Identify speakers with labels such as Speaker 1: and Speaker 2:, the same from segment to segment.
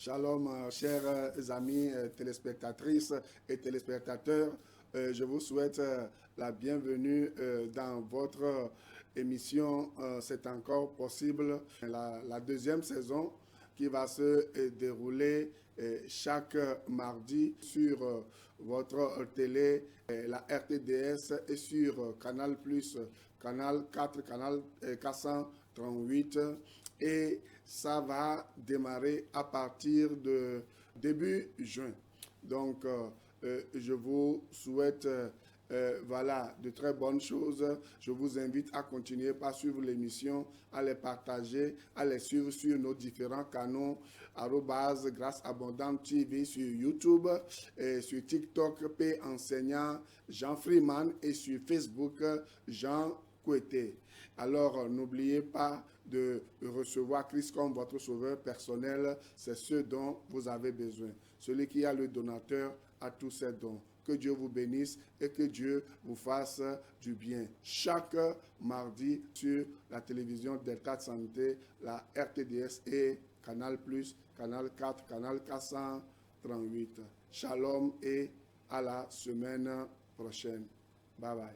Speaker 1: Shalom, chers amis téléspectatrices et téléspectateurs. Je vous souhaite la bienvenue dans votre émission C'est encore possible, la deuxième saison qui va se dérouler chaque mardi sur votre télé, la RTDS, et sur Canal+, Canal 4, Canal 438. Et ça va démarrer à partir de début juin. Donc, je vous souhaite de très bonnes choses. Je vous invite à continuer par suivre l'émission, à les partager, à les suivre sur nos différents canaux, @Grâce Abondante TV sur YouTube, et sur TikTok, P Enseignant Jean Freeman, et sur Facebook, Jean Kouété. Alors, n'oubliez pas de recevoir Christ comme votre sauveur personnel. C'est ce dont vous avez besoin. Celui qui a le donateur a tous ses dons. Que Dieu vous bénisse et que Dieu vous fasse du bien. Chaque mardi sur la télévision Delta Santé, la RTDS et Canal+, Canal 4, Canal 438. Shalom et à la semaine prochaine. Bye bye.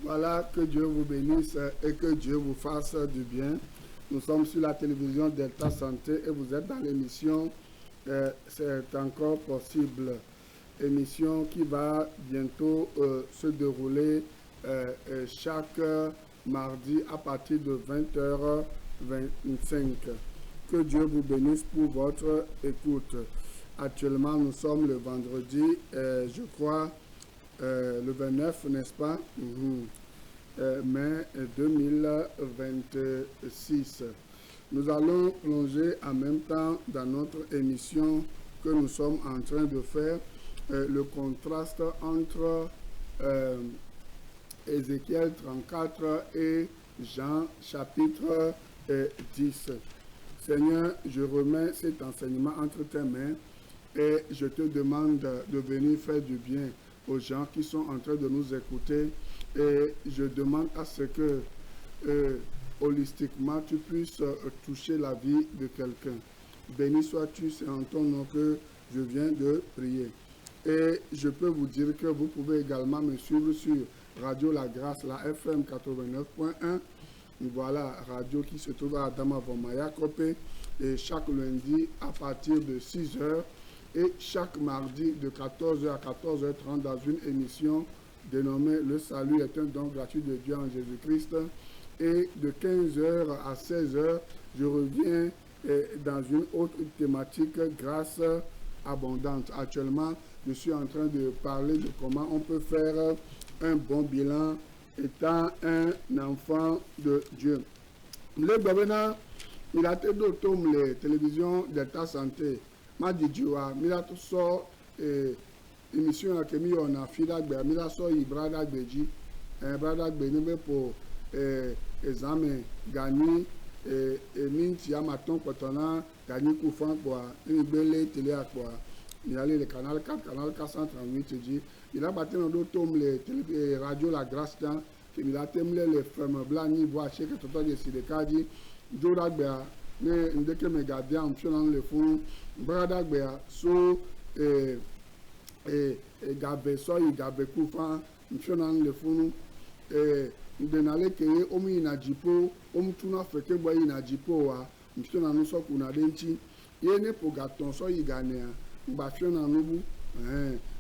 Speaker 1: Voilà, que Dieu vous bénisse et que Dieu vous fasse du bien. Nous sommes sur la télévision Delta Santé et vous êtes dans l'émission C'est encore possible. Émission qui va bientôt se dérouler chaque mardi à partir de 20h25. Que Dieu vous bénisse pour votre écoute. Actuellement, nous sommes le vendredi, je crois, le 29, n'est-ce pas? Mai 2026. Nous allons plonger en même temps dans notre émission que nous sommes en train de faire, le contraste entre Ézéchiel 34 et Jean chapitre 10. Seigneur, je remets cet enseignement entre tes mains et je te demande de venir faire du bien aux gens qui sont en train de nous écouter, et je demande à ce que holistiquement tu puisses toucher la vie de quelqu'un. Béni sois-tu, c'est en ton nom que je viens de prier. Et je peux vous dire que vous pouvez également me suivre sur Radio La Grâce, la FM 89.1. Voilà, radio qui se trouve à Adama-Vomaya Kopé, et chaque lundi à partir de 6h. Et chaque mardi de 14h à 14h30 dans une émission dénommée Le Salut est un don gratuit de Dieu en Jésus-Christ. Et de 15h à 16h, je reviens dans une autre thématique, Grâce Abondante. Actuellement, je suis en train de parler de comment on peut faire un bon bilan étant un enfant de Dieu. Le gouverneur, il a été d'automne les télévisions d'État Santé. Madidjoa, mila to so émission na kemi ona fida gbe mila so ibrada gbeji brada gbe ni be po examen gagné minti amaton potona gagné koufan quoi ni gbele télé à quoi il allait le canal 4 canal 438 dit il a battu dans d'autres les radio La Grâce dans qu'il a temlé les femmes blancs voix chez que tout de suite de cadi jora gbe ne ndeke me garder en fionnant le fond brada gbea so gabe so gabe kufa fionnant le fond ndenale keye omu ina jipo omu tuna feke boy ina jipo wa fionnant no so kuna denchi ye ne pogaton so igane ba fionnant no bu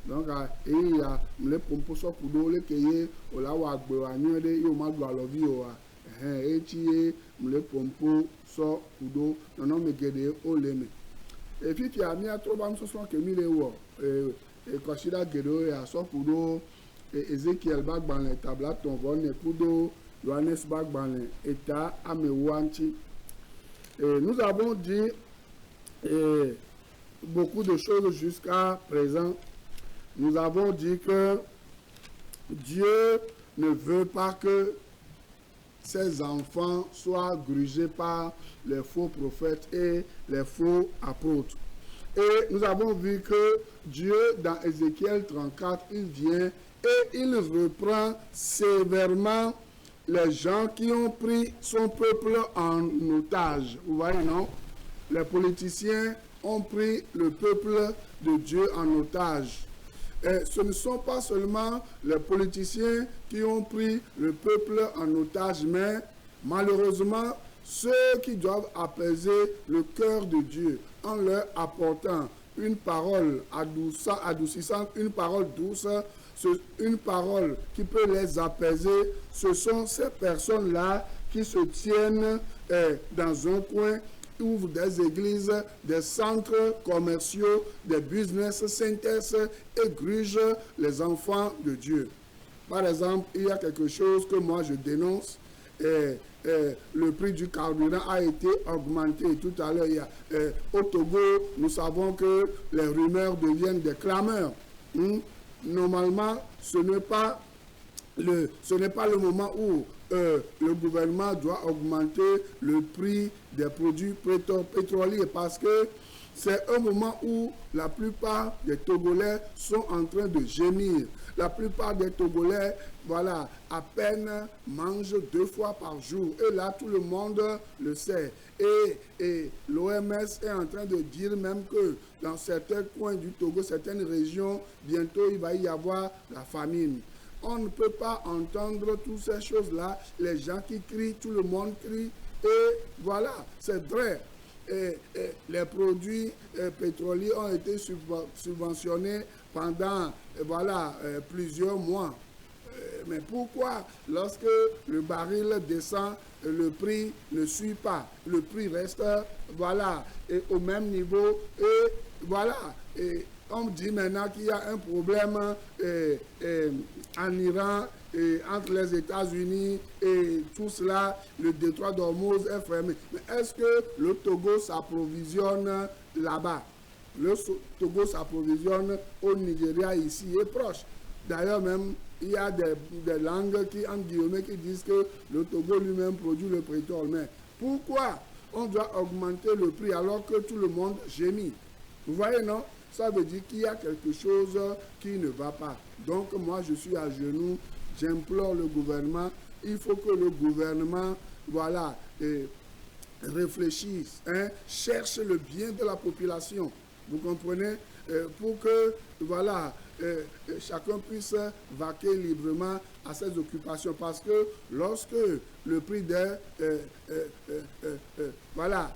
Speaker 1: donc e ya mle pompo so kudo le keye ola wa gbe wa nyede yo ma gba lo vi o wa etie mle pompo so kudo nono megede oleme e fiti ami atroba mso so kemile wo consider gedo ya so kudo Ezekiel bagban le tablaton bonne kudo Johannes bagban le eta amewanti. Nous avons dit beaucoup de choses jusqu'à présent. Nous avons dit que Dieu ne veut pas que ses enfants soient grugés par les faux prophètes et les faux apôtres. Et nous avons vu que Dieu, dans Ézéchiel 34, il vient et il reprend sévèrement les gens qui ont pris son peuple en otage. Vous voyez, non? Les politiciens ont pris le peuple de Dieu en otage. Et ce ne sont pas seulement les politiciens qui ont pris le peuple en otage, mais malheureusement, ceux qui doivent apaiser le cœur de Dieu en leur apportant une parole adoucissante, une parole douce, une parole qui peut les apaiser, ce sont ces personnes-là qui se tiennent dans un coin, ouvrent des églises, des centres commerciaux, des business centers et grugent les enfants de Dieu. Par exemple, il y a quelque chose que moi je dénonce. Le prix du carburant a été augmenté. Tout à l'heure, au Togo, nous savons que les rumeurs deviennent des clameurs. Normalement, ce n'est pas le moment où le gouvernement doit augmenter le prix des produits pétroliers parce que c'est un moment où la plupart des Togolais sont en train de gémir. La plupart des Togolais, voilà, à peine mangent 2 fois par jour. Et là, tout le monde le sait. Et l'OMS est en train de dire même que dans certains coins du Togo, certaines régions, bientôt, il va y avoir la famine. On ne peut pas entendre toutes ces choses-là. Les gens qui crient, tout le monde crie. Et voilà, c'est vrai. Les produits pétroliers ont été subventionnés pendant plusieurs mois. Mais pourquoi, lorsque le baril descend, le prix ne suit pas? Le prix reste au même niveau. Et voilà. Et on dit maintenant qu'il y a un problème en Iran entre les États-Unis et tout cela, le détroit d'Ormuz est fermé. Mais est-ce que le Togo s'approvisionne là-bas? Le Togo s'approvisionne au Nigeria, ici, et proche. D'ailleurs, même, il y a des langues qui, en guillemets, qui disent que le Togo lui-même produit le pétrole. Mais pourquoi on doit augmenter le prix alors que tout le monde gémit? Vous voyez, non? Ça veut dire qu'il y a quelque chose qui ne va pas. Donc, moi, je suis à genoux. J'implore le gouvernement. Il faut que le gouvernement, réfléchisse, cherche le bien de la population. Vous comprenez? Pour que, chacun puisse vaquer librement à ses occupations. Parce que lorsque le prix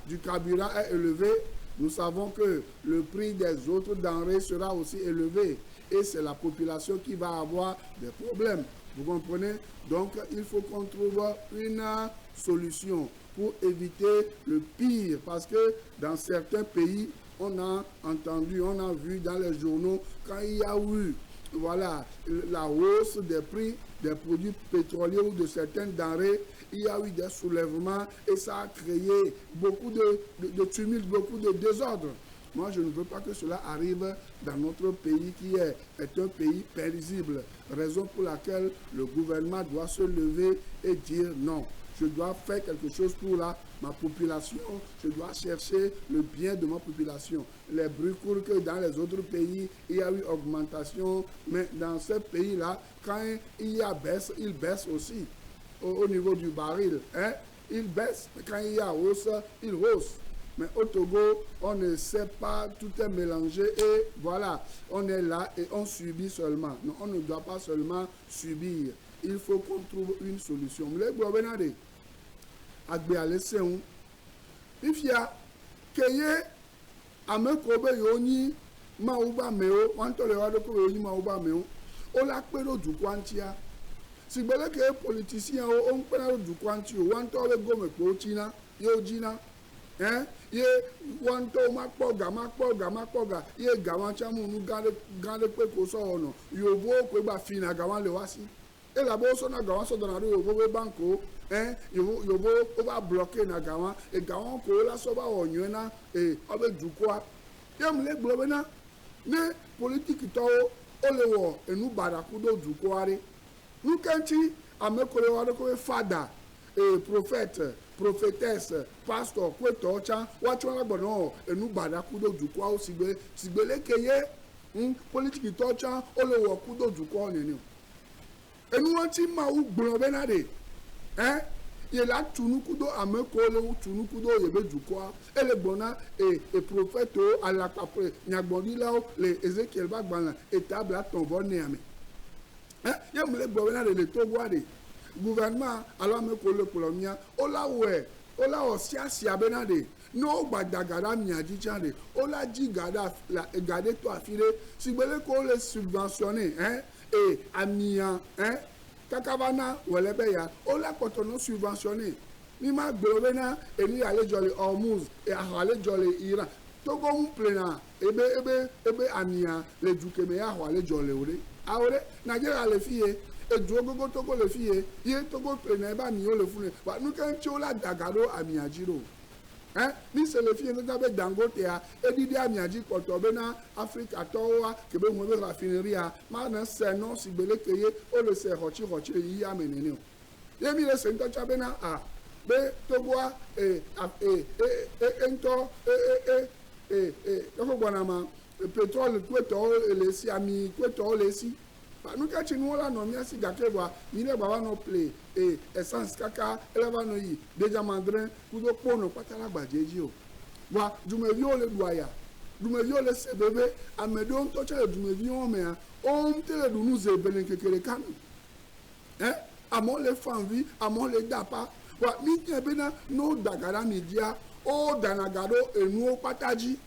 Speaker 1: du carburant est élevé, nous savons que le prix des autres denrées sera aussi élevé. Et c'est la population qui va avoir des problèmes. Vous comprenez? Donc, il faut qu'on trouve une solution pour éviter le pire. Parce que dans certains pays, on a entendu, on a vu dans les journaux, quand il y a eu la hausse des prix des produits pétroliers ou de certaines denrées, il y a eu des soulèvements et ça a créé beaucoup de tumulte, beaucoup de désordre. Moi, je ne veux pas que cela arrive dans notre pays qui est un pays paisible. Raison pour laquelle le gouvernement doit se lever et dire non. Je dois faire quelque chose pour ma population. Je dois chercher le bien de ma population. Les bruits courent que dans les autres pays, il y a eu augmentation. Mais dans ces pays-là, quand il y a baisse, il baisse aussi. Au niveau du baril, il baisse. Mais quand il y a hausse, il hausse. Mais au Togo, on ne sait pas, tout est mélangé et voilà, on est là et on subit seulement. Non, on ne doit pas seulement subir. Il faut qu'on trouve une solution. Le gouvernement agbe alesseun ifia keye amekobe yoni mauba meo wantole wado ko yoni mauba meo o la pero du kwantia sigbele ke politicien o npena du kwanti o wantole gome ko china yo jina ye wanto makpoga ye gawan chamu nu gande pe ko so ono yo bo ko gba fina gawan le wasi e la bo so na gawan so dona yo bo banko yobo o ba bloqué na gawan e gawan ko la so ba onyo na obe dukwa yam le gbo na ne politique to o le wo enu barakudo dukware nkanchi amekole wa ko father prophète prophétesse pasteur ko to cha wa chwa gbono enu barakudo dukwa o sigbele keye politique to cha o le wo kudo dukwa ni enu anti ma u gbo be na de hein il a tunukudo amekole tunukudo yebe dukwa ele bona et prophète à la capre nyagbondila le Ezekiel bagbana étable ton bonneame hein yemle gbona le togwade gouvernement alors amekole polomia ola sia benade no gbadagara miaji chande ola ji gada la gade to afile sigbele ko le subventionner hein et amia hein kakavana welebe ya ola kotono subventionné ni ma gbelobena eni ale jole Hormuz e ale jole Iran togo mplena ebe amia le dukeme ya ale jole ore awore Nigeria le fiye e duogogo togo le fiye ye togo plena eba mi o le fune wa nukan chola dagaro amia jiro hein ni se le fiye ngabe Dangote a edidi amia ji kotobena Africa towa kebe mo be raffinerie a ma na se no sigbele keye o le se hochi yi amenene o ye mi le se nto chabena a be togwa ento ko gwana ma petrol kweto le si ami kweto le si nous avons la nomia si gakebwa ile baba no play essence kaka eleva no yi deja mandrin kudo pono patala gbajeji o wa dumevi o le duaya dumevi o le sebebe amedo on tocha le dumevi o me on tele du nous ebele kekele kanu amo le fanvi amo le dapa wa mi tebena no dagara media o danagado enu o pataji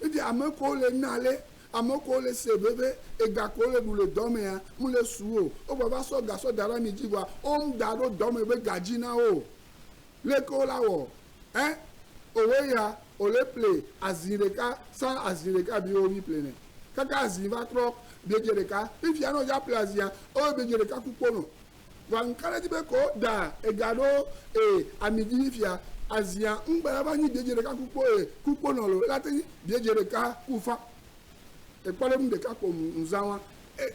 Speaker 1: idi ameko le nale amoko le sebebe egako le du le dome ya mu le suo o baba so gaso dara mi jigwa o ndaro dome be gajina o le ko la wo owe ya o le play azireka sans azireka bi o mi plene kaka aziva trop bejereka if ya no ya play azia o bejereka kupono wa nkare dibe ko da egado amiji fia azia ngbara ba ni bejereka kupono lo latini bejereka kufa ekpalem de ka ko nzawa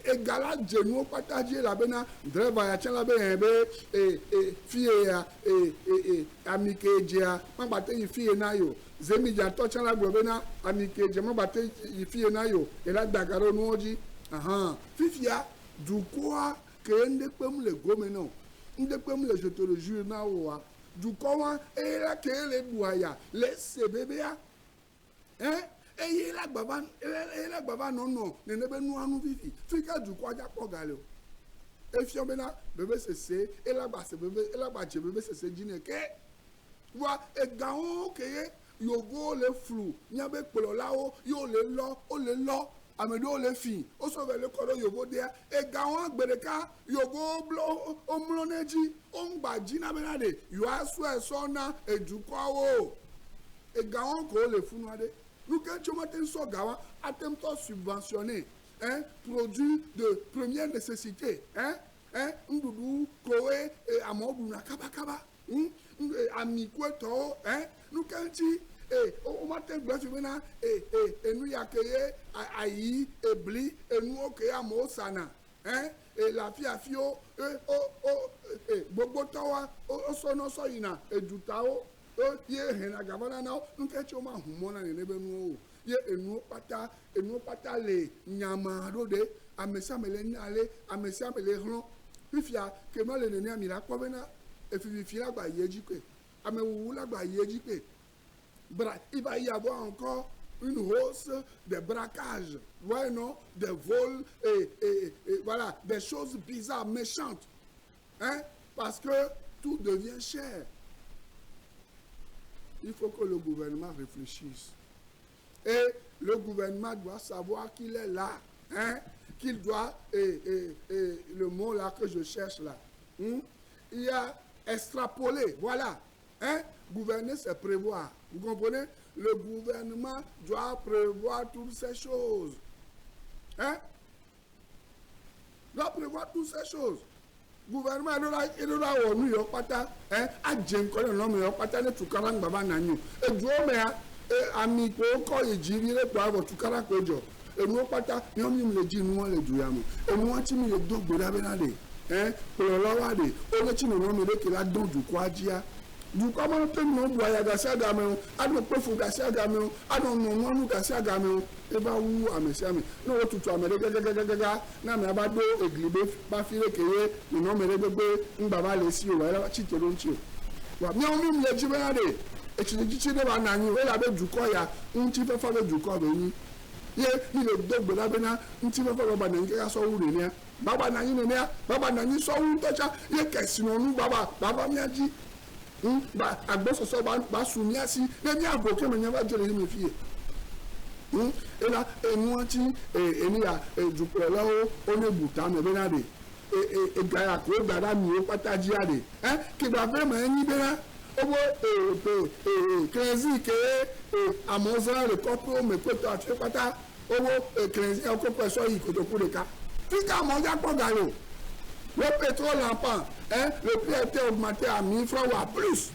Speaker 1: egala jenu pataje la bena driver ya chala be fie ya amikeje ya mabate fie na yo zemi ja to chala gbo bena amikeje mabate fie na yo ela dagaro nuoji fifia dukwa ke ndepem le gomeno ndepem le je te le jure na wa dukwa ela ke le duaya le sebebe ya eye la gbava non nene be nu anu vivi fika du kwa ja pogale o efion bena bebe sese ela gba se bebe ela gba je bebe sese jine ke wa e gaon ke yogo le flu nya be polo la o yo le lo amedo o le fin o so ve le koro yogo de e gaon agbereka yogo blo o mloneji o ngba jina bena de yo aso eso na edukwa o e gaon ko le funu ade nous avons attempté subventionner produits de première nécessité ndoudou koé amobu na kaba amikweto nous kanti o matin glasi bena nous yakeye ayi ebli nous okeye amosana la fiafio gbogbo tawa o sono so yina edutao ye hena gavana na nke choma humona nebe nu ye enu pata le nyama rode amesamele nale amesamele ron fifia ke mo le nene amira ko bena e fifi la gba yeji pe amewu la gba yeji pe bra il va y avoir encore une hausse des braquages ouais non des vols et voilà des choses bizarres méchantes parce que tout devient cher. Il faut que le gouvernement réfléchisse. Et le gouvernement doit savoir qu'il est là. Qu'il doit, le mot là que je cherche là, il y a extrapoler, voilà. Gouverner, c'est prévoir. Vous comprenez? Le gouvernement doit prévoir toutes ces choses. Doit prévoir toutes ces choses. Gouvernement il doit avoir New York pata a jenko no me pata ne tukara ngaba nanyo e duo me ami ko ko ejiri le pa bo tukara kojo e no pata yo mi le ji nu le du ya mo e no ti mi le dogbo da be na de ko lo wa de o le ti no me le ke la don du ko ajia du comment te non boya gasi gameo ado pefu gasi gameo ado nonu gasi gameo e ba wu amesi ame no tutu amere gaga na me abado eglibe ba fire keye no mere gbegbe ngba ba le si o wa chitero nchi wa mi o mi le jibe ade echiji de ba na yin we la be juko ya nchi fe fa be juko be yin ye ile dogbe la be na nchi fe fa ba na nge so wu re ni baba na yin ne baba na yin so wu tocha ye kesino nu baba mi aji ba agbososo ba sumi asi le ni ago ke me nya ba jere mi fie ela enu ti eni ya juko lo o ne buta me be na de gaya ko gbara mi o pataji ade ki ba fe mo yin be na owo krezi ke amoza le kopo me peto ati pata owo krezi o ko peso yi ko to ku de ka tika mo ja po galo le pétrole en pan le prix a été augmenté à 1000 francs ou à plus.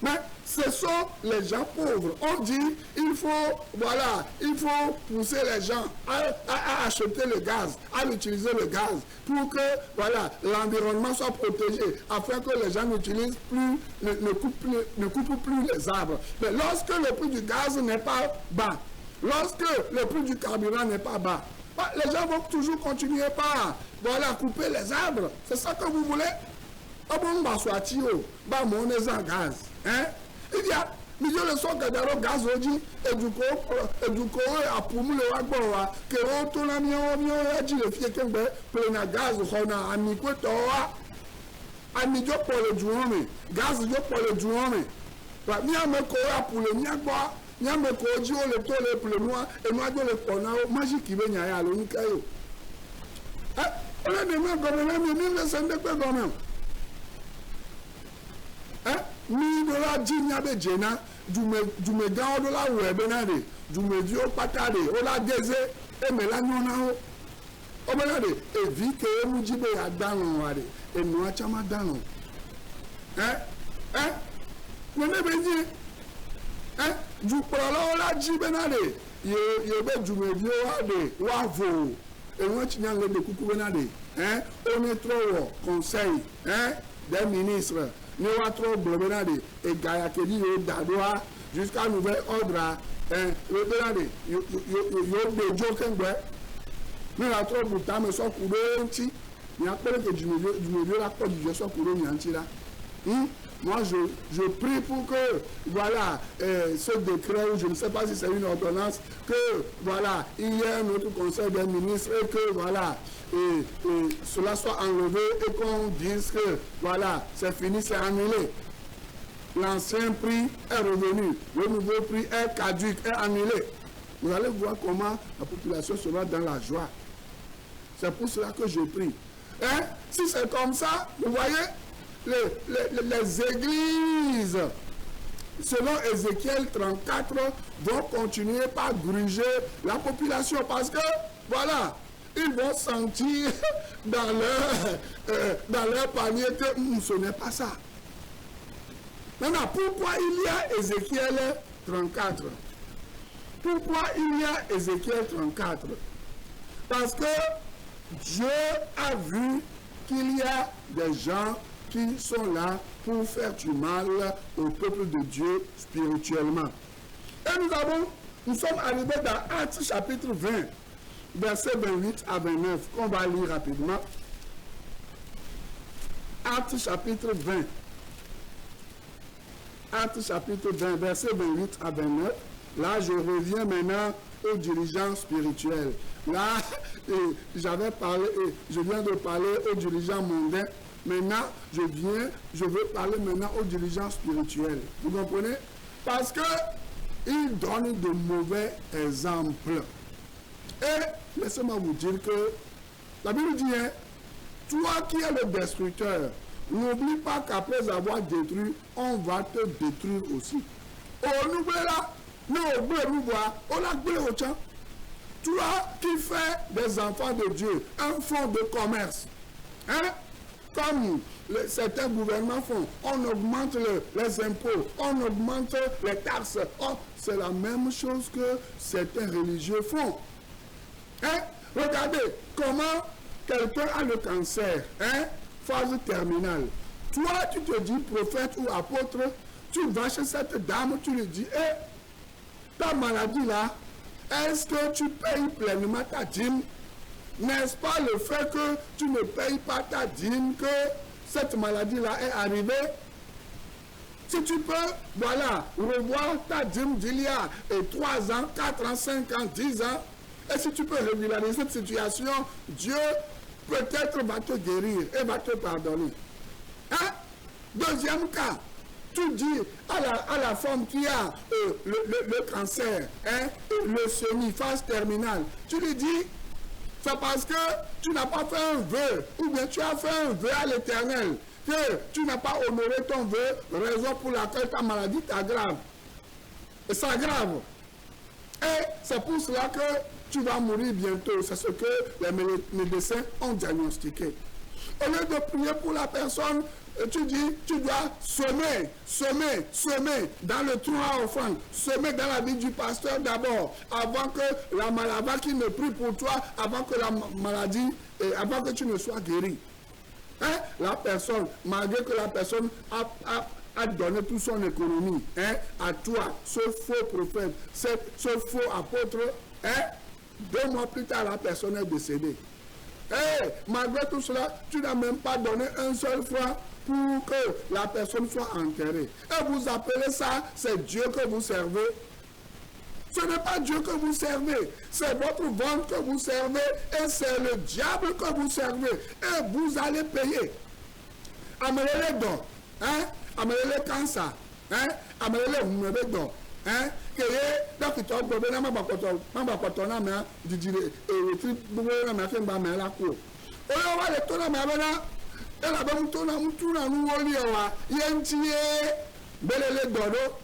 Speaker 1: Mais ce sont les gens pauvres. On dit il faut pousser les gens à acheter le gaz, à utiliser le gaz pour que l'environnement soit protégé, afin que les gens n'utilisent plus, ne coupent plus les arbres. Mais lorsque le prix du gaz n'est pas bas, lorsque le prix du carburant n'est pas bas, les gens vont toujours continuer par couper les arbres. C'est ça que vous voulez? Mon gaz. Il y a millions de gens qui ont gaz aujourd'hui et du coup, à Poumou le Wagboa, que l'on tourne à Mio, le fier qu'un peu, plein de gaz, on a un micro, un million pour le drone, gaz pour le drone. Mia me koya pour le Niagua, Mia me koji o le tole pour le noir, et moi de le ponao, magique qui vient à l'Unikayo. On a des mains comme un ami, mais c'est un peu comme un. $1000 jinyabe jena du me gao de la webenade du me dio patade o la deze e me la nyona o benade e vi ke mu jibe ya danu wade e no achama danu no ne benji du prolo la jibe nade ye be du me dio wade wa vo e won chinyanga de kuku benade on est trop conseil des ministres nous avons trop de et Gaïa qui dit jusqu'à nouvel ordre. Nous avons des jokes. Nous avons trop de temps, mais sans courir. Il y a pas que du milieu la porte du sans courir. Moi, je prie pour que, ce décret, je ne sais pas si c'est une ordonnance, que, il y ait notre conseil des ministres et que, cela soit enlevé et qu'on dise que, c'est fini, c'est annulé. L'ancien prix est revenu, le nouveau prix est caduc, est annulé. Vous allez voir comment la population sera dans la joie. C'est pour cela que je prie. Si c'est comme ça, vous voyez, les églises, selon Ézéchiel 34, vont continuer par gruger la population parce que, ils vont sentir dans leur panier que ce n'est pas ça. Maintenant, pourquoi il y a Ézéchiel 34? Pourquoi il y a Ézéchiel 34? Parce que Dieu a vu qu'il y a des gens qui sont là pour faire du mal au peuple de Dieu spirituellement. Et nous sommes arrivés dans Actes chapitre 20, versets 28 à 29, qu'on va lire rapidement. Actes chapitre 20. Actes chapitre 20, versets 28 à 29. Là, je reviens maintenant aux dirigeants spirituels. Là, je viens de parler aux dirigeants mondains. Maintenant, je veux parler maintenant aux dirigeants spirituels. Vous comprenez? Parce qu'ils donnent de mauvais exemples. Et laissez-moi vous dire que la Bible dit, toi qui es le destructeur, n'oublie pas qu'après avoir détruit, on va te détruire aussi. Oh, n'oublie là, toi qui fais des enfants de Dieu un fonds de commerce, comme certains gouvernements font, on augmente les impôts, on augmente les taxes. C'est la même chose que certains religieux font. Regardez comment quelqu'un a le cancer, phase terminale. toi, tu te dis prophète ou apôtre, tu vas chez cette dame, tu lui dis, ta maladie là, est-ce que tu payes pleinement ta dîme? N'est-ce pas le fait que tu ne payes pas ta dîme que cette maladie-là est arrivée? Si tu peux, voilà, revoir ta dîme d'il y a 3 ans, 4 ans, 5 ans, 10 ans, et si tu peux régulariser cette situation, Dieu peut-être va te guérir et va te pardonner. Hein? Deuxième cas, tu dis à la femme qui a le cancer, hein, leucémie, phase terminale, tu lui dis, c'est parce que tu n'as pas fait un vœu, ou bien tu as fait un vœu à l'Éternel, que tu n'as pas honoré ton vœu, raison pour laquelle ta maladie t'aggrave. Et ça aggrave. Et c'est pour cela que tu vas mourir bientôt. C'est ce que les médecins ont diagnostiqué. Au lieu de prier pour la personne, tu dis, tu dois semer dans le trou à offrande, semer dans la vie du pasteur d'abord, avant que la maladie qui ne prie pour toi, avant que la maladie, avant que tu ne sois guéri. Hein? La personne, malgré que la personne a donné toute son économie, hein, à toi, ce faux prophète, ce faux apôtre, hein, 2 mois plus tard, la personne est décédée. Malgré tout cela, tu n'as même pas donné un seul franc pour que la personne soit enterrée. Et vous appelez ça, c'est Dieu que vous servez. Ce n'est pas Dieu que vous servez, c'est votre ventre que vous servez et c'est le diable que vous servez. Et vous allez payer. Amenez-les donc, hein? Amenez-les cancer, hein? Amenez-les humeurs, hein? Que donc tu as gobe na mama koto na me didire e tri bugo na me afemba me la ko. Oyo wa le to na me abena e la be muto na nu woli wa yentie belele dodo.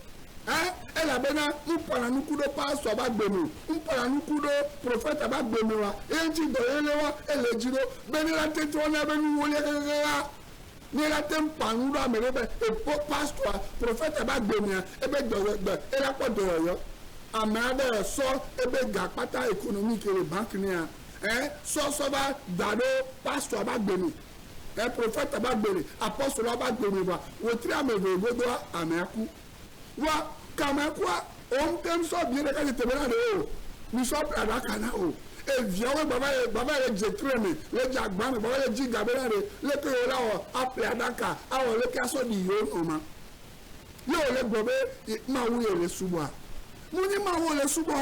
Speaker 1: Hein? Elle a bena mpana nukudo pastor ba gbemu mpana nukudo prophète ba gbemu wa enti do elewa elejiro beni la teto na benu wole gaga ni la tempa nudo amerebe e pastor prophète ba gbemu ebe do e la ko do yo amade so ebe ga pata économique le banque ni hein so ba dado pastor ba gbemu e prophète ba gbemu apostle ba gbemu wa wotri amebe godo ameku wa kama quoi on t'aime ça bien quand tu te mets là nous sommes à la cana et viens baba le jetreme le jagba baba le jigabela le que là appelé à Dakar ah le caso di yo oma yo le gobe ma wu le suba muni ma wu le suba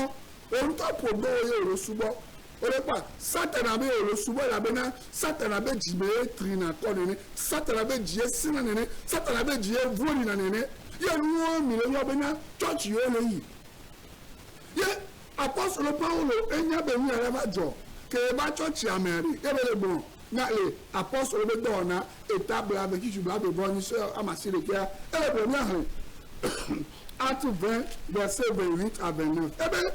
Speaker 1: on ta podo yo le suba o le pa satana be le suba la bena satana be jibe trina konene satana be jie sina nene satana be jie voli na nene ye nuo mi le yo bena church yo le yi ye apostle Paulo enya be mi ara ba jo ke ba church ameri e be le bon na le apostle be do na étable avec qui tu dois be bon so amasi le kia e le bon na Acte 20 verset 28 à 29 e be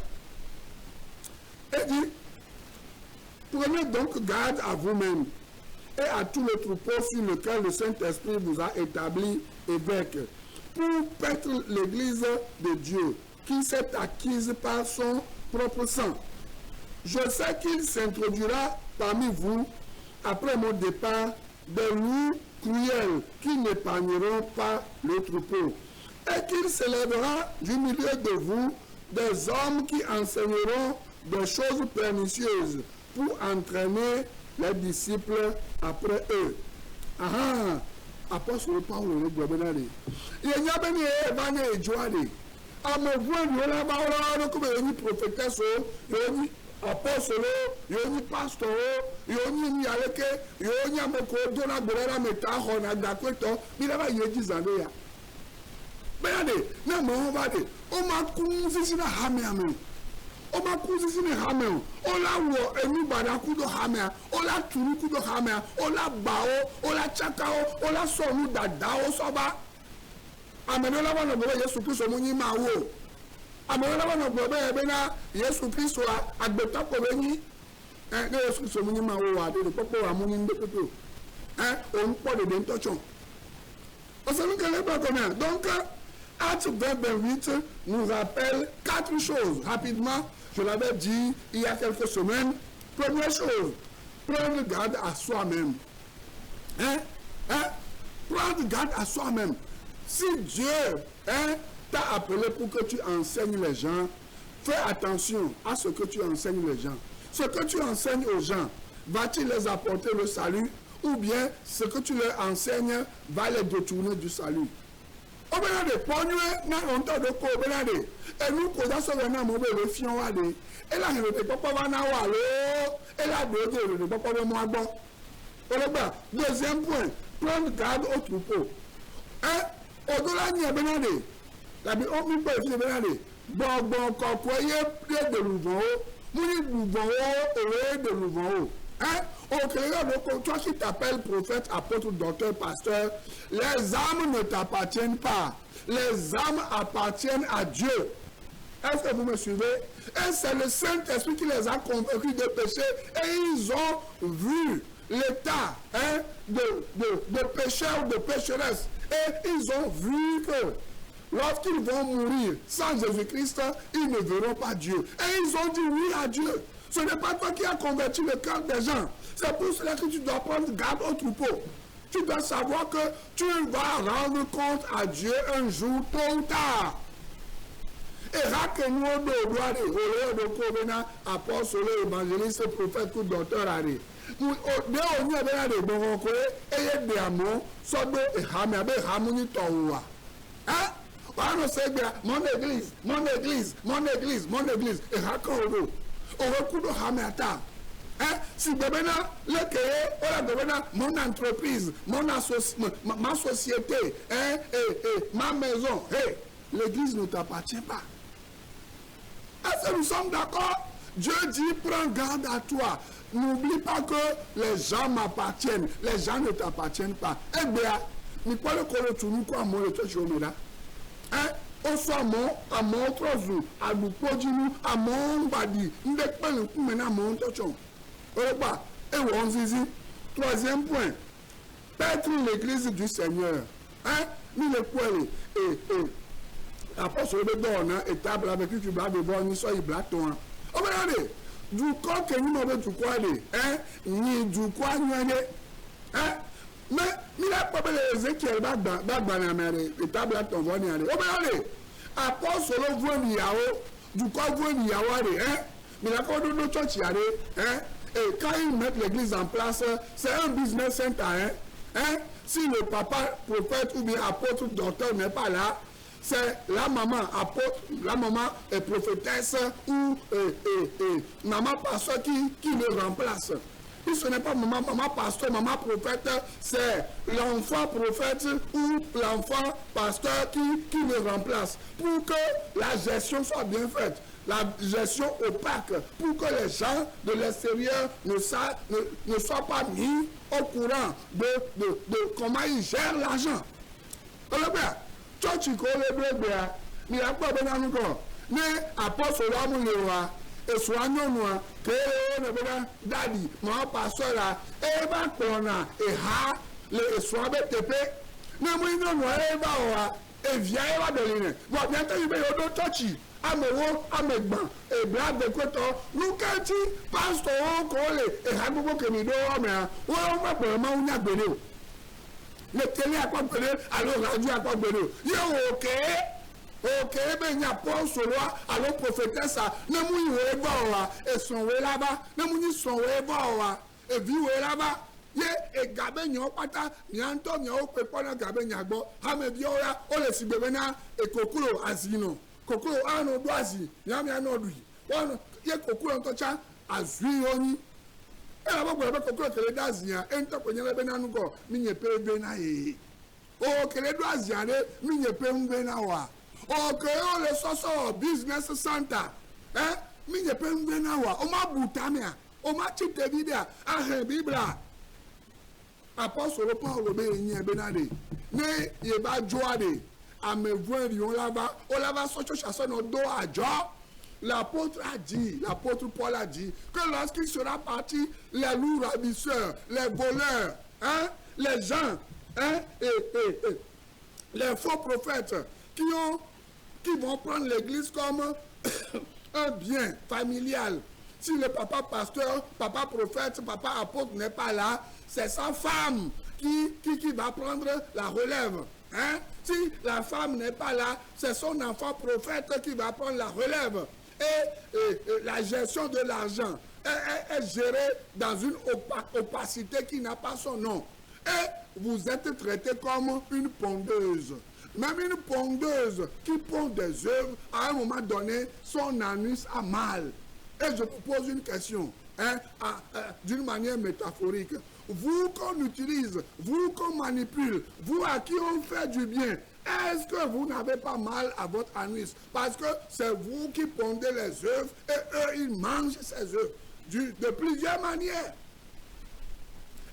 Speaker 1: et dit prenez donc garde à vous-même et à tout le troupeau sur lequel le Saint-Esprit vous a établi évêque pour paître l'église de Dieu qui s'est acquise par son propre sang. Je sais qu'il s'introduira parmi vous, après mon départ, des loups cruels qui n'épargneront pas le troupeau, et qu'il s'élèvera du milieu de vous des hommes qui enseigneront des choses pernicieuses pour entraîner les disciples après eux. Apostle Paulo le gobernari. Il n'y a pas de banne joie. Amevoa yola ba ora ko be ni prophétesse yo ni apostle yo ni pastor yo ni aleke yo ni amoko do na gbera meta ho na dakweto bi la ba yeji zande ya. Bẹ́ẹ̀ni na mo ba de o ma kun sisi na hame ame. O ma kun sisi na hame o la wo enu bada ku do hame o la turu ku do hame o la ba o la chaka o la so nu dada o so ba. Ameno la bana bobe Yesu Kristo mu nyi ma wo. Ameno la bana bobe ebe na Yesu Kristo agbeta ko be nyi. Na Yesu Kristo mu nyi ma wo wa de popo wa mu nyi ndepeto. O npo de ntochon. O se nka le ba combien. Donc Acte 20-28 nous rappelle 4 choses. Rapidement, je l'avais dit il y a quelques semaines. Première chose, prendre garde à soi-même. Prendre prendre garde à soi-même. Si Dieu t'a appelé pour que tu enseignes les gens, fais attention à ce que tu enseignes les gens. Ce que tu enseignes aux gens, va-t-il les apporter le salut ou bien ce que tu leur enseignes va les détourner du salut? Et nous, et là, je ne peux pas deuxième point, prendre garde au troupeau. Au-delà de la toi qui t'appelles prophète, apôtre, docteur, pasteur, les âmes ne t'appartiennent pas. Les âmes appartiennent à Dieu. Est-ce que vous me suivez? Et c'est le Saint-Esprit qui les a convaincus de péché et ils ont vu l'état de pécheurs, de pécheresses. Et ils ont vu que lorsqu'ils vont mourir sans Jésus-Christ, ils ne verront pas Dieu. Et ils ont dit oui à Dieu. Ce n'est pas toi qui as converti le cœur des gens. C'est pour cela que tu dois prendre garde au troupeau. Tu dois savoir que tu vas rendre compte à Dieu un jour tôt ou tard. Et raconte-nous de gloire de Kovena, apôtre, évangéliste, prophète ou docteur. Mon église, mon église, mon église, mon église. Et raconte-nous. Au recours de Hamata. Si demain, mon entreprise, ma société, ma maison, l'église ne t'appartient pas. Est-ce que nous sommes d'accord? Dieu dit, prends garde à toi. N'oublie pas que les gens m'appartiennent. Les gens ne t'appartiennent pas. Eh bien, nous parlons de tout nous quoi, mon là. Au soit à mon troisième, à nous produire, à mon badi, nous ne pouvons pas maintenant mon tochon. Et on dit, troisième point, paître l'église du Seigneur. Nous ne pouvons après sur le don, et table avec qui tu vas de voir, nous sommes blatons. Oh, regardez, du corps que nous avons du quoi, ni du quoi, mais il a pas les Ézéchiel, et table à ton voix, oh, regardez, après sur le voix, du corps, mais la corde de notre church, et quand ils mettent l'église en place, c'est un business center, si le papa, prophète ou bien apôtre, docteur n'est pas là, c'est la maman apôtre, la maman prophétesse ou maman pasteur qui le remplace. Et ce n'est pas maman pasteur, maman prophète, c'est l'enfant prophète ou l'enfant pasteur qui le remplace. Pour que la gestion soit bien faite, la gestion opaque, pour que les gens de l'extérieur ne soient pas mis au courant de comment ils gèrent l'argent. Church ko le bebea ni akpa be na nuko ne apostle amulewa esu anyonua ke na be daddy ma pastor la e ba kona e ha le esu abetepe na mu ino no e ba wa e via e wa doline bo bi anta ibe yo do church amewo amegban e bla de koto nukanti pastor ko le e ha gbogbo kemi do o me wo ma pe ma unya gbere o le télé à quoi brûler, alors radio à quoi brûler. Yo, ok, ben y a pas sur loi, alors prophétesse, ne mouille voir, et son way là-bas, ne mouille son way voir, et vivre là-bas. Ye, et gabe nyo pata, nyanto nyo pepona gabe nyagbo, hame bioya, ole si bebena, et kokulo azino. Kokulo ano doazi, nyami ano dui. Ye kokulo ntocha, azui oni. Et là-bas, vous avez compris que les Daziens, et tant qu'on y a bien encore, n'y peut bien aller. Oh, que les Daziens, n'y peut bien aller. Oh, que les sosos business center, n'y peut bien aller. On m'a boutamia, on m'a tité vidéo, à Bibla. Apostle le Paul, le béni, bien aller. Ne, y va jouer, à me voir, on l'a sorti chasser nos dos à Joe. L'apôtre a dit, l'apôtre Paul a dit, que lorsqu'il sera parti, les loups ravisseurs, les voleurs, les gens, les faux prophètes qui vont prendre l'église comme un bien familial. Si le papa pasteur, papa prophète, papa apôtre n'est pas là, c'est sa femme qui va prendre la relève. Hein? Si la femme n'est pas là, c'est son enfant prophète qui va prendre la relève. Et la gestion de l'argent est gérée dans une opacité qui n'a pas son nom. Et vous êtes traité comme une pondeuse. Même une pondeuse qui pond des œufs, à un moment donné, son anus a mal. Et je vous pose une question, hein, d'une manière métaphorique. Vous qu'on utilise, vous qu'on manipule, vous à qui on fait du bien, est-ce que vous n'avez pas mal à votre anus? Parce que c'est vous qui pondez les œufs et eux, ils mangent ces œufs de plusieurs manières.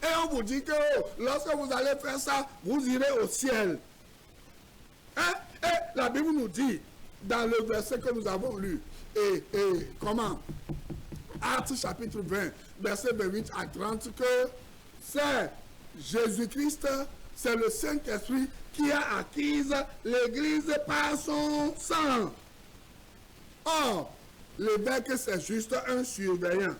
Speaker 1: Et on vous dit que lorsque vous allez faire ça, vous irez au ciel. Hein? Et la Bible nous dit, dans le verset que nous avons lu, et comment? Actes chapitre 20, verset 28 à 30, que c'est Jésus-Christ, c'est le Saint-Esprit qui a acquis l'Église par son sang. Or, l'évêque, c'est juste un surveillant.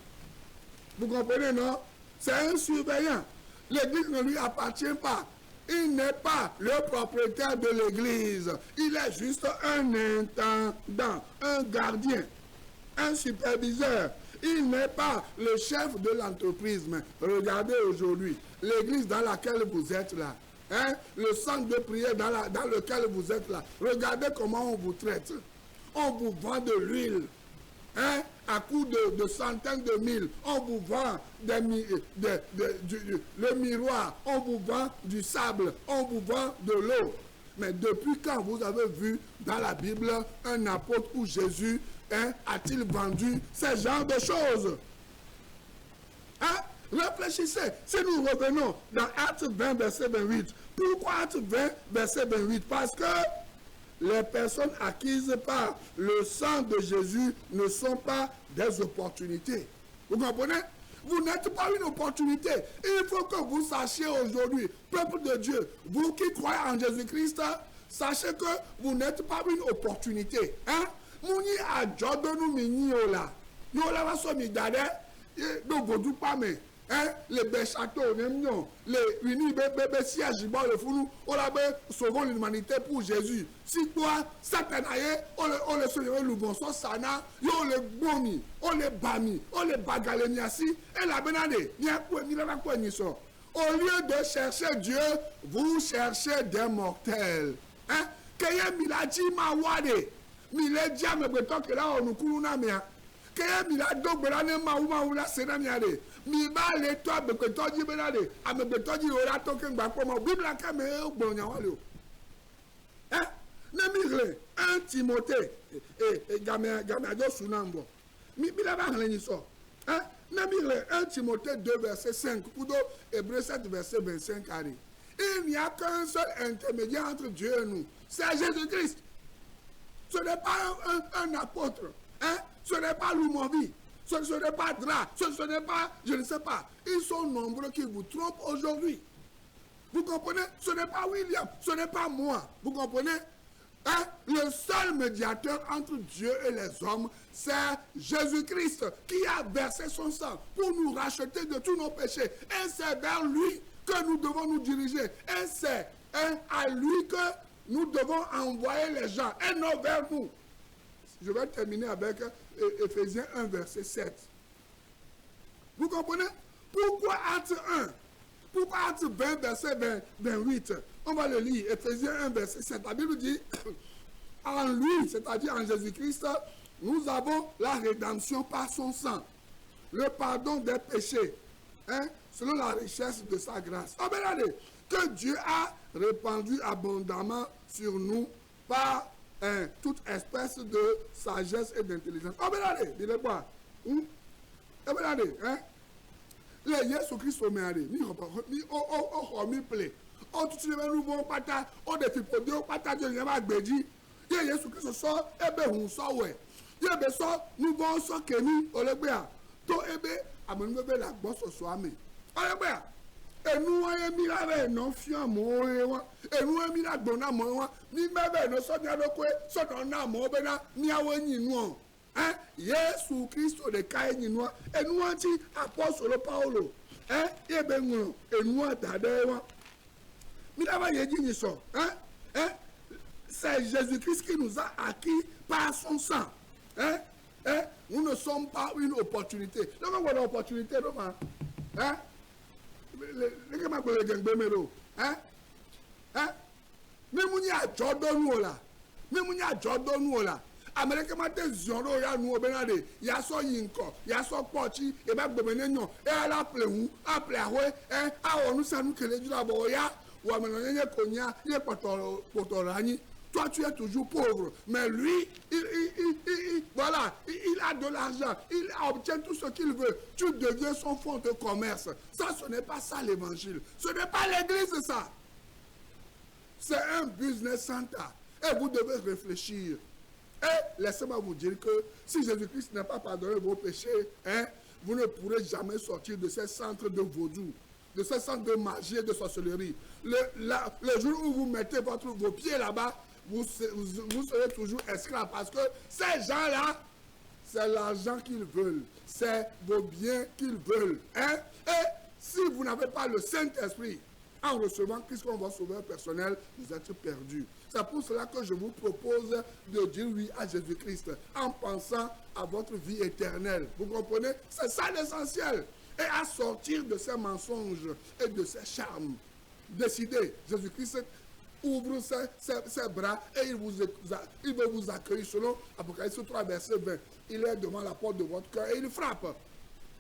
Speaker 1: Vous comprenez, non? C'est un surveillant. L'Église ne lui appartient pas. Il n'est pas le propriétaire de l'Église. Il est juste un intendant, un gardien, un superviseur. Il n'est pas le chef de l'entreprise. Mais regardez aujourd'hui, l'Église dans laquelle vous êtes là, hein, le centre de prière dans lequel vous êtes là. Regardez comment on vous traite. On vous vend de l'huile. Hein, à coût de centaines de mille, on vous vend le miroir, on vous vend du sable, on vous vend de l'eau. Mais depuis quand vous avez vu dans la Bible un apôtre ou Jésus, hein, a-t-il vendu ce genre de choses? Hein? Réfléchissez. Si nous revenons dans Actes 20, verset 28, pourquoi Actes 20, verset 28? Parce que les personnes acquises par le sang de Jésus ne sont pas des opportunités. Vous comprenez? Vous n'êtes pas une opportunité. Il faut que vous sachiez aujourd'hui, peuple de Dieu, vous qui croyez en Jésus-Christ, sachez que vous n'êtes pas une opportunité. Hein? Mouni a Jordanu Miniola. Yola va so mi dade. Donc vous pas mais. Hein? Les béchâteaux, les unis bébés sièges, le fou, on a sauvons l'humanité pour Jésus. Si toi, Satanaye, on le souvient le bon sens, sana, on le bomi, on le bami, on le bagaleniasi, et la benade, au lieu de chercher Dieu, vous cherchez des mortels. Hein? Kaya miladi mawade, miledia me beton que là on nous coule na mea. Kaya milado belane maoula senamiade. Mi ba le to bekotoji benade ame betoji ora token gba po mo Bible ka me ogbonya wale o. Hein? Ne mire 1 Timothée et gamado sunambo. Mi bila ba han ni so. Hein? Ne mire 1 Timothée 2 verset 5 ou do Hébreux 7 verset 25 carré. Il n'y a qu'un seul intermédiaire entre Dieu et nous, c'est Jésus-Christ. Ce n'est pas un apôtre, hein? Ce n'est pas Loumovi. Ce n'est pas Dra, ce n'est pas, je ne sais pas. Ils sont nombreux qui vous trompent aujourd'hui. Vous comprenez? Ce n'est pas William, ce n'est pas moi. Vous comprenez? Hein? Le seul médiateur entre Dieu et les hommes, c'est Jésus-Christ qui a versé son sang pour nous racheter de tous nos péchés. Et c'est vers lui que nous devons nous diriger. Et c'est à lui que nous devons envoyer les gens et non vers nous. Je vais terminer avec Éphésiens 1, verset 7. Vous comprenez? Pourquoi Acte 1? Pourquoi Acte 20, verset 28? On va le lire. Éphésiens 1, verset 7. La Bible dit, en lui, c'est-à-dire en Jésus-Christ, nous avons la rédemption par son sang, le pardon des péchés, hein, selon la richesse de sa grâce. Oh, ben, allez, que Dieu a répandu abondamment sur nous par toute espèce de sagesse et d'intelligence. Oh, ben allez, dis-le quoi? Oh, ben allez, hein? Les Jésus-Christ au méré, mi plaît. Oh, tout le monde nous voit pas ta, oh, des filles pour Dieu, pas ta Dieu, il y a pas de bédi. Jésus-Christ sort, et ben, on sort, ouais. Il y a ben, sort, nous voyons sort, Kenny, on le béa. To, et ben, à mon niveau, la bosse au soir, mais. On le béa. Et nous, on a mis la non fiant, mon, et nous, on a mis la bonne à moi, ni même, nous sommes dans le coin, sommes dans mon, ben, ni à ni nous. Hein? Jésus-Christ, de Caïn, et nous, on dit, apôtre le Paulo. Hein? Et ben, et nous, on C'est Jésus-Christ qui nous a acquis par son sang. Hein? Hein? Nous ne sommes pas une opportunité. Donc, on a une opportunité. Hein? Hein? Hein? Même si Jordan là, même si Jordan là, Américain mate zionro ya nu obenade, ya so yinko, ya so pochi, e ba gbemenenyo, e ala plehu, aple ahwe, a onu sanu kele ju labo ya, wa menonye konya, ye potorani. Toi, tu es toujours pauvre. Mais lui, voilà, il a de l'argent. Il obtient tout ce qu'il veut. Tu deviens son fonds de commerce. Ça, ce n'est pas ça l'évangile. Ce n'est pas l'église, ça. C'est un business center. Et vous devez réfléchir. Et laissez-moi vous dire que si Jésus-Christ n'a pas pardonné vos péchés, vous ne pourrez jamais sortir de ces centres de vaudou, de ces centres de magie et de sorcellerie. Le jour où vous mettez vos pieds là-bas, vous serez toujours esclave parce que ces gens-là, c'est l'argent qu'ils veulent, c'est vos biens qu'ils veulent. Et si vous n'avez pas le Saint-Esprit, en recevant Christ comme votre sauveur personnel, vous êtes perdus. C'est pour cela que je vous propose de dire oui à Jésus-Christ en pensant à votre vie éternelle. Vous comprenez? C'est ça l'essentiel. Et à sortir de ces mensonges et de ces charmes. Décidez, Jésus-Christ ouvre ses bras et il veut vous accueillir selon Apocalypse 3, verset 20. Il est devant la porte de votre cœur et il frappe.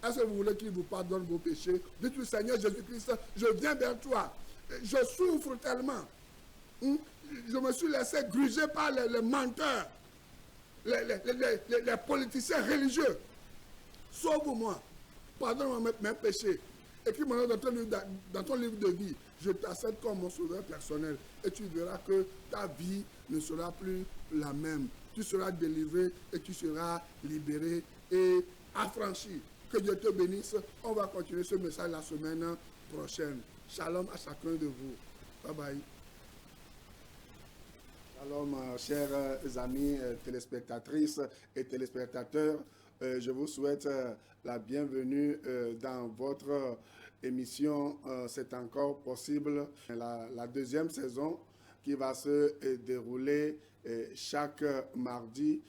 Speaker 1: Est-ce que vous voulez qu'il vous pardonne vos péchés? Dites-lui, Seigneur Jésus-Christ, je viens vers toi. Je souffre tellement. Je me suis laissé gruger par les menteurs, les politiciens religieux. Sauve-moi. Pardonne-moi mes péchés. Écris-moi dans ton livre de vie. Je t'accepte comme mon sauveur personnel. Et tu verras que ta vie ne sera plus la même. Tu seras délivré et tu seras libéré et affranchi. Que Dieu te bénisse. On va continuer ce message la semaine prochaine. Shalom à chacun de vous. Bye bye. Shalom, chers amis téléspectatrices et téléspectateurs. Je vous souhaite la bienvenue dans votre émission C'est encore possible. La deuxième saison qui va se dérouler chaque mardi.